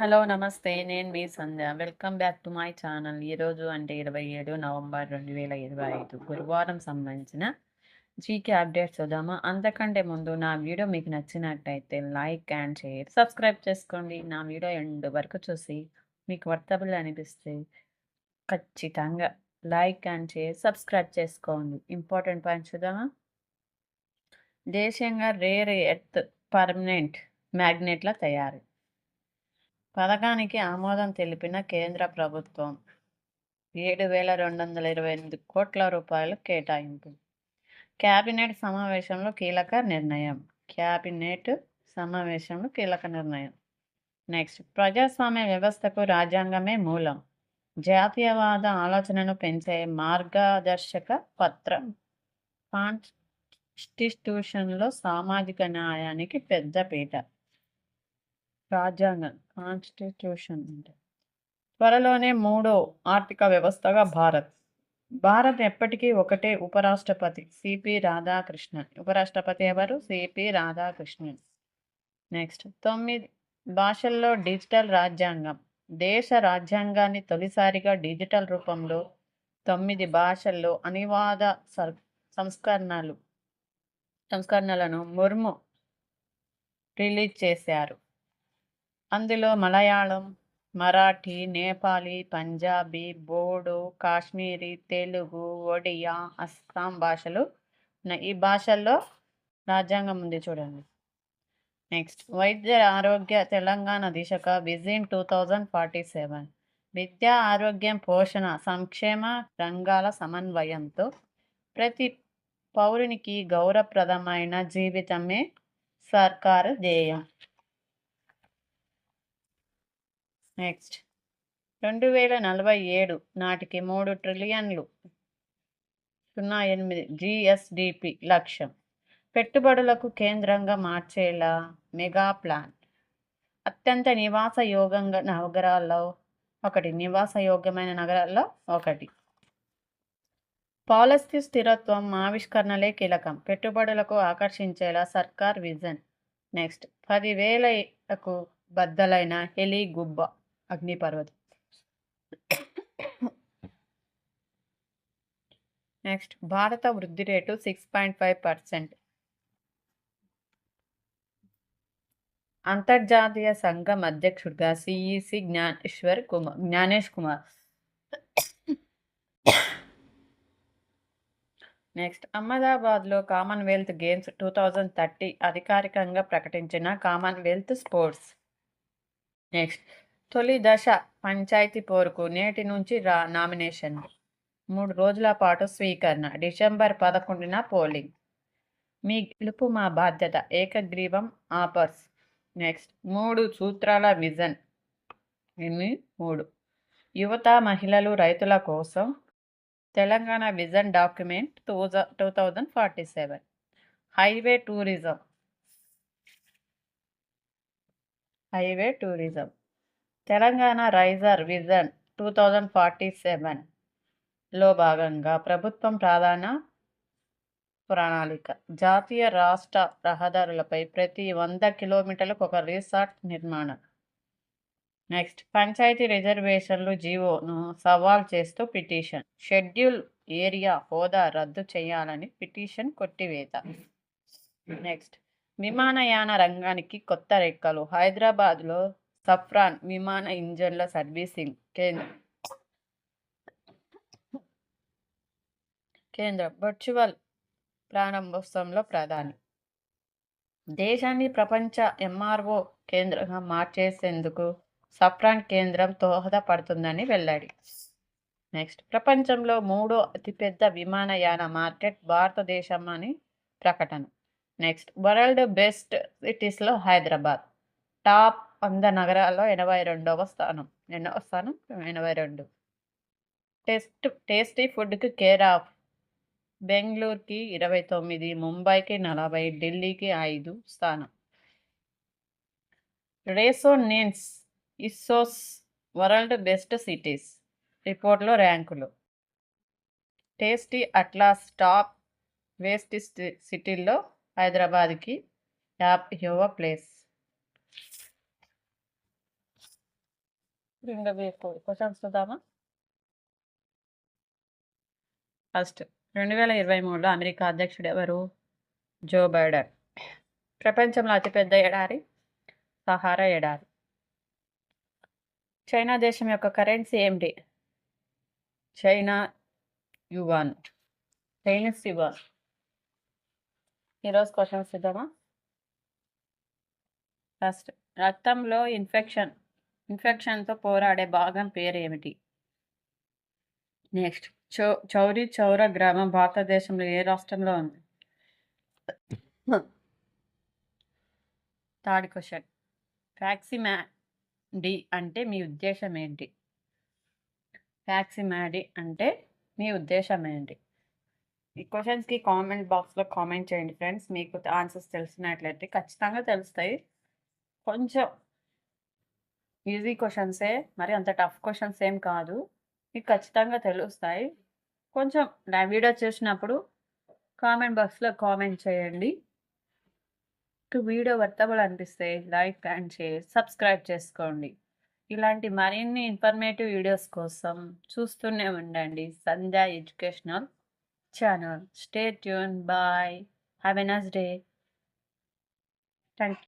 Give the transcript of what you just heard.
Hello! నమస్తే. నేను మీ Sandhya. Welcome back to my channel. ఈరోజు అంటే 27 నవంబర్ 2025 గురువారం సంబంధించిన జీకే అప్డేట్స్ చూద్దామా? అంతకంటే ముందు నా వీడియో మీకు నచ్చినట్టయితే లైక్ అండ్ షేర్, సబ్స్క్రైబ్ చేసుకోండి. నా వీడియో ఎండ్ వరకు చూసి మీకు వర్తబుల్ అనిపిస్తే ఖచ్చితంగా లైక్ అండ్ షేర్, సబ్స్క్రైబ్ చేసుకోండి. ఇంపార్టెంట్ పాయింట్స్ చూద్దామా? దేశీయంగా రేర్ ఎర్త్ పర్మనెంట్ మ్యాగ్నెట్ల తయారీ పథకానికి ఆమోదం తెలిపిన కేంద్ర ప్రభుత్వం 7,228 కోట్ల రూపాయలు కేటాయింపు. కేబినెట్ సమావేశంలో కీలక నిర్ణయం. నెక్స్ట్, ప్రజాస్వామ్య వ్యవస్థకు రాజ్యాంగమే మూలం. జాతీయవాద ఆలోచనను పెంచే మార్గదర్శక పత్రం. కాన్స్టిట్యూషన్లో సామాజిక న్యాయానికి పెద్దపీట. రాజ్యాంగం కాన్స్టిట్యూషన్ అంటే త్వరలోనే మూడో ఆర్థిక వ్యవస్థగా భారత్ ఎప్పటికీ ఒకటే. ఉపరాష్ట్రపతి సిపి రాధాకృష్ణన్. ఉపరాష్ట్రపతి ఎవరు? సిపి రాధాకృష్ణన్. నెక్స్ట్, 9 భాషల్లో డిజిటల్ రాజ్యాంగం. దేశ రాజ్యాంగాన్ని తొలిసారిగా డిజిటల్ రూపంలో 9 భాషల్లో అనువాద సంస్కరణలను ముర్ము రిలీజ్ చేశారు. అందులో మలయాళం, మరాఠీ, నేపాలీ, పంజాబీ, బోడో, కాశ్మీరీ, తెలుగు, ఒడియా, అస్సాం భాషలు ఉన్నాయి. ఈ భాషల్లో రాజ్యాంగం ఉంది చూడండి. నెక్స్ట్, వైద్య ఆరోగ్య తెలంగాణ దిశగా విజన్ 2047. విద్య, ఆరోగ్యం, పోషణ, సంక్షేమ రంగాల సమన్వయంతో ప్రతి పౌరునికి గౌరవప్రదమైన జీవితమే సర్కారు ధ్యేయం. నెక్స్ట్, 2047 నాటికి 3 ట్రిలియన్లు 08 జిఎస్డిపి లక్ష్యం. పెట్టుబడులకు కేంద్రంగా మార్చేలా మెగా ప్లాన్. అత్యంత నివాసయోగ్యమైన నగరాల్లో ఒకటి. పాలసీ స్థిరత్వం, ఆవిష్కరణలే కీలకం. పెట్టుబడులకు ఆకర్షించేలా సర్కార్ విజన్. నెక్స్ట్, 10,000కు బద్దలైన హెలి గుబ్బ అగ్నిపర్వతం. నెక్స్ట్, భారత వృద్ధి రేటు 6.5%. అంతర్జాతీయ సంఘం అధ్యక్షుడిగా సిఈసి జ్ఞానేష్ కుమార్. నెక్స్ట్, అహ్మదాబాద్లో కామన్వెల్త్ గేమ్స్ 2030 అధికారికంగా ప్రకటించిన కామన్వెల్త్ స్పోర్ట్స్. నెక్స్ట్, తొలి దశ పంచాయతీ పోరుకు నేటి నుంచి నామినేషన్. 3 రోజుల పాటు స్వీకరణ. December 11న polling. మీ గెలుపు మా బాధ్యత, ఏకగ్రీవం ఆపర్స్. నెక్స్ట్, 3 సూత్రాల విజన్. 3 యువత, మహిళలు, రైతుల కోసం Telangana vision document 2047. Highway tourism. Telangana raiser vision 2047 లో భాగంగా ప్రభుత్వం ప్రధాన ప్రణాళిక. జాతీయ రాష్ట్ర రహదారులపై ప్రతి 100 కిలోమీటర్లకు ఒక రిసార్ట్ నిర్మాణం. నెక్స్ట్, పంచాయతీ రిజర్వేషన్లు జీవోను సవాల్ చేస్తూ పిటిషన్. షెడ్యూల్ ఏరియా హోదా రద్దు చేయాలని పిటిషన్ కొట్టివేత. నెక్స్ట్, విమానయాన రంగానికి కొత్త రెక్కలు. హైదరాబాద్లో సఫ్రాన్ విమాన ఇంజన్ల సర్వీసింగ్ కేంద్రం వర్చువల్ ప్రారంభోత్సవంలో ప్రధాని. దేశాన్ని ప్రపంచ ఎంఆర్ఓ కేంద్రంగా మార్చేసేందుకు సఫ్రాన్ కేంద్రం దోహదపడుతుందని వెల్లడి. నెక్స్ట్, ప్రపంచంలో 3వ అతిపెద్ద విమానయాన మార్కెట్ భారతదేశం అని ప్రకటన. నెక్స్ట్, వరల్డ్ బెస్ట్ సిటీస్లో హైదరాబాద్ టాప్ 100 నగరాల్లో 82వ స్థానం. 82. టేస్టీ ఫుడ్కి కేర్ ఆఫ్. బెంగళూరుకి 29, ముంబైకి 40, ఢిల్లీకి 5 స్థానం. Resonance Ipsos world best cities రిపోర్ట్లో ర్యాంకులు. టేస్టీ అట్లాస్ టాప్ వేస్ట్ సిటీల్లో హైదరాబాద్కి 50వ ప్లేస్. ఇంకా క్వశ్చన్స్ చూద్దామా? ఫస్ట్ 2023లో అమెరికా అధ్యక్షుడు ఎవరు? Joe Biden. ప్రపంచంలో అతిపెద్ద ఎడారి సహారా ఎడారి. చైనా దేశం యొక్క కరెన్సీ ఏమిటి? China yuan. Chinese yuan. ఈరోజు క్వశ్చన్స్ చూద్దామా? ఫస్ట్ రక్తంలో ఇన్ఫెక్షన్తో పోరాడే భాగం పేరు ఏమిటి? నెక్స్ట్ చౌరీ చౌరా గ్రామం భారతదేశంలో ఏ రాష్ట్రంలో ఉంది? థర్డ్ క్వశ్చన్ ఫ్యాక్సిమాడి అంటే మీ ఉద్దేశం ఏంటి? ఫ్యాక్సిమాడి అంటే మీ ఉద్దేశం ఏంటి? ఈ క్వశ్చన్స్కి కామెంట్ బాక్స్లో కామెంట్ చేయండి ఫ్రెండ్స్. మీకు ఆన్సర్స్ తెలిసినట్లయితే ఖచ్చితంగా తెలుస్తాయి. కొంచెం ఈజీ క్వశ్చన్సే, మరి అంత టఫ్ క్వశ్చన్స్ ఏం కాదు. మీకు ఖచ్చితంగా తెలుస్తాయి. కొంచెం నా వీడియో చూసినప్పుడు కామెంట్ బాక్స్లో కామెంట్ చేయండి. వీడియో వర్తబుల్ అనిపిస్తే లైక్ అండ్ షేర్, సబ్స్క్రైబ్ చేసుకోండి. ఇలాంటి మరిన్ని ఇన్ఫర్మేటివ్ వీడియోస్ కోసం చూస్తూనే ఉండండి Sandhya educational channel. Stay tune. Bye. Have a nice day. Thank you.